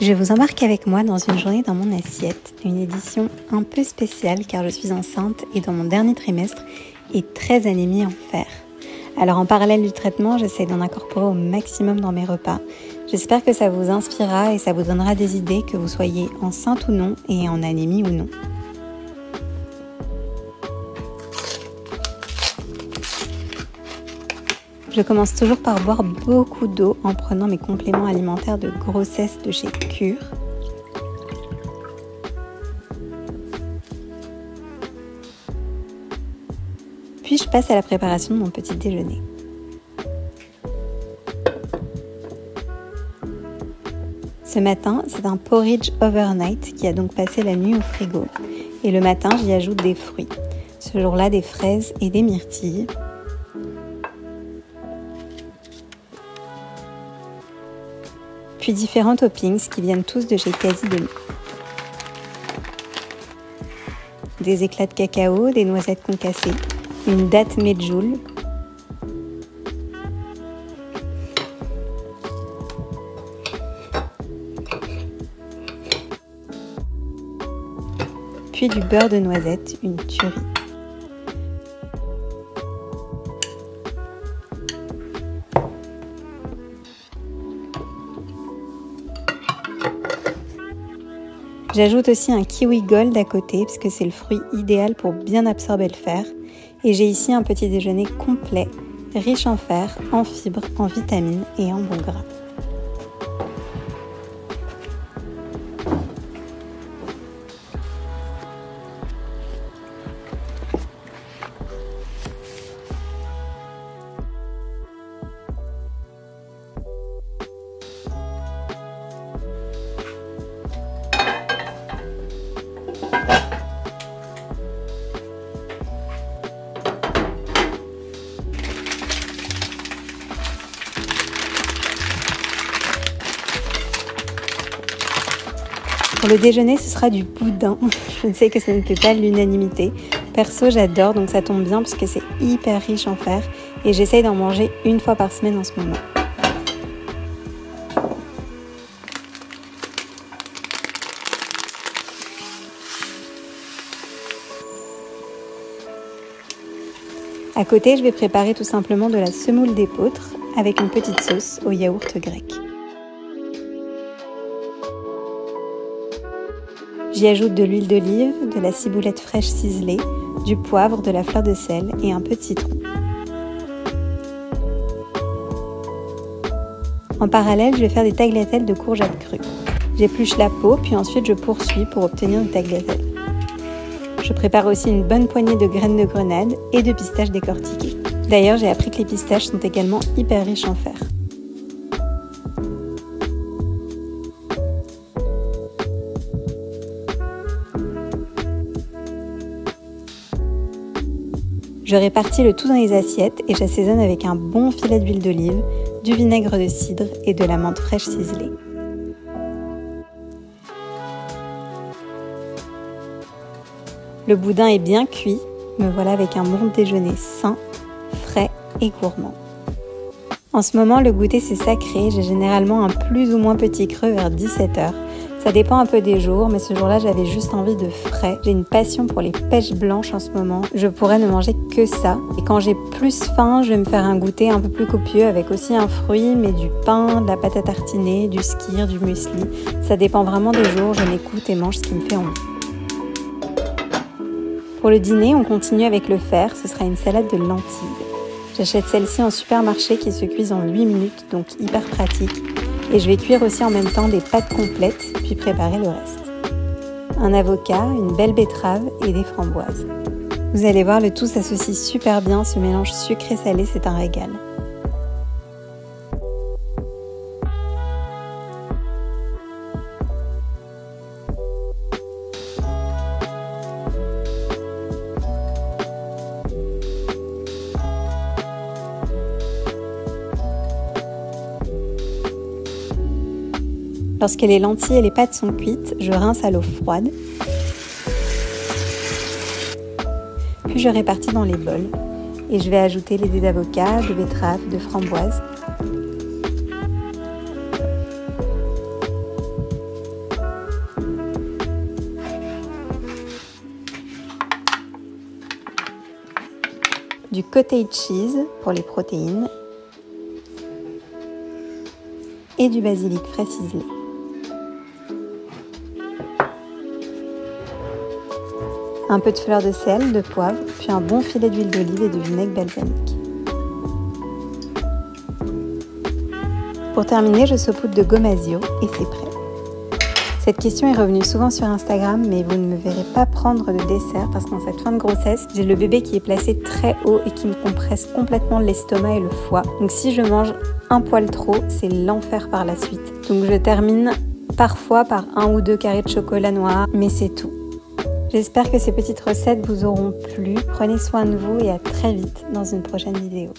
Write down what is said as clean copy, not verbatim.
Je vous embarque avec moi dans une journée dans mon assiette, une édition un peu spéciale car je suis enceinte et dans mon dernier trimestre et très anémie en fer. Alors en parallèle du traitement, j'essaie d'en incorporer au maximum dans mes repas. J'espère que ça vous inspirera et ça vous donnera des idées, que vous soyez enceinte ou non et en anémie ou non. Je commence toujours par boire beaucoup d'eau en prenant mes compléments alimentaires de grossesse de chez Cure. Puis je passe à la préparation de mon petit déjeuner. Ce matin, c'est un porridge overnight qui a donc passé la nuit au frigo. Et le matin, j'y ajoute des fruits. Ce jour-là, des fraises et des myrtilles. Puis différents toppings qui viennent tous de chez Quasi Demi. Des éclats de cacao, des noisettes concassées, une date medjool, puis du beurre de noisette, une tuerie. J'ajoute aussi un kiwi gold à côté parce que c'est le fruit idéal pour bien absorber le fer. Et j'ai ici un petit déjeuner complet, riche en fer, en fibres, en vitamines et en bons gras. Pour le déjeuner, ce sera du boudin. Je sais que ça ne fait pas l'unanimité. Perso, j'adore, donc ça tombe bien parce que c'est hyper riche en fer et j'essaye d'en manger une fois par semaine en ce moment. À côté, je vais préparer tout simplement de la semoule d'épeautre avec une petite sauce au yaourt grec. J'y ajoute de l'huile d'olive, de la ciboulette fraîche ciselée, du poivre, de la fleur de sel et un peu de citron. En parallèle, je vais faire des tagliatelles de courgettes crues. J'épluche la peau, puis ensuite je poursuis pour obtenir une tagliatelle. Je prépare aussi une bonne poignée de graines de grenade et de pistaches décortiquées. D'ailleurs, j'ai appris que les pistaches sont également hyper riches en fer. Je répartis le tout dans les assiettes et j'assaisonne avec un bon filet d'huile d'olive, du vinaigre de cidre et de la menthe fraîche ciselée. Le boudin est bien cuit, me voilà avec un bon déjeuner sain, frais et gourmand. En ce moment, le goûter c'est sacré, j'ai généralement un plus ou moins petit creux vers 17h. Ça dépend un peu des jours, mais ce jour-là, j'avais juste envie de frais. J'ai une passion pour les pêches blanches en ce moment. Je pourrais ne manger que ça. Et quand j'ai plus faim, je vais me faire un goûter un peu plus copieux avec aussi un fruit, mais du pain, de la pâte à tartiner, du skyr, du muesli. Ça dépend vraiment des jours, je m'écoute et mange ce qui me fait envie. Pour le dîner, on continue avec le fer. Ce sera une salade de lentilles. J'achète celle-ci en supermarché qui se cuise en 8 minutes, donc hyper pratique. Et je vais cuire aussi en même temps des pâtes complètes, puis préparer le reste. Un avocat, une belle betterave et des framboises. Vous allez voir, le tout s'associe super bien, ce mélange sucré-salé, c'est un régal. Lorsque les lentilles et les pâtes sont cuites, je rince à l'eau froide. Puis je répartis dans les bols. Et je vais ajouter les dés d'avocat, de betterave, de framboise. du cottage cheese pour les protéines et du basilic frais ciselé. Un peu de fleur de sel, de poivre, puis un bon filet d'huile d'olive et de vinaigre balsamique. Pour terminer, je saupoudre de gomasio et c'est prêt. Cette question est revenue souvent sur Instagram, mais vous ne me verrez pas prendre de dessert parce qu'en cette fin de grossesse, j'ai le bébé qui est placé très haut et qui me compresse complètement l'estomac et le foie. Donc si je mange un poil trop, c'est l'enfer par la suite. Donc je termine parfois par 1 ou 2 carrés de chocolat noir, mais c'est tout. J'espère que ces petites recettes vous auront plu. Prenez soin de vous et à très vite dans une prochaine vidéo.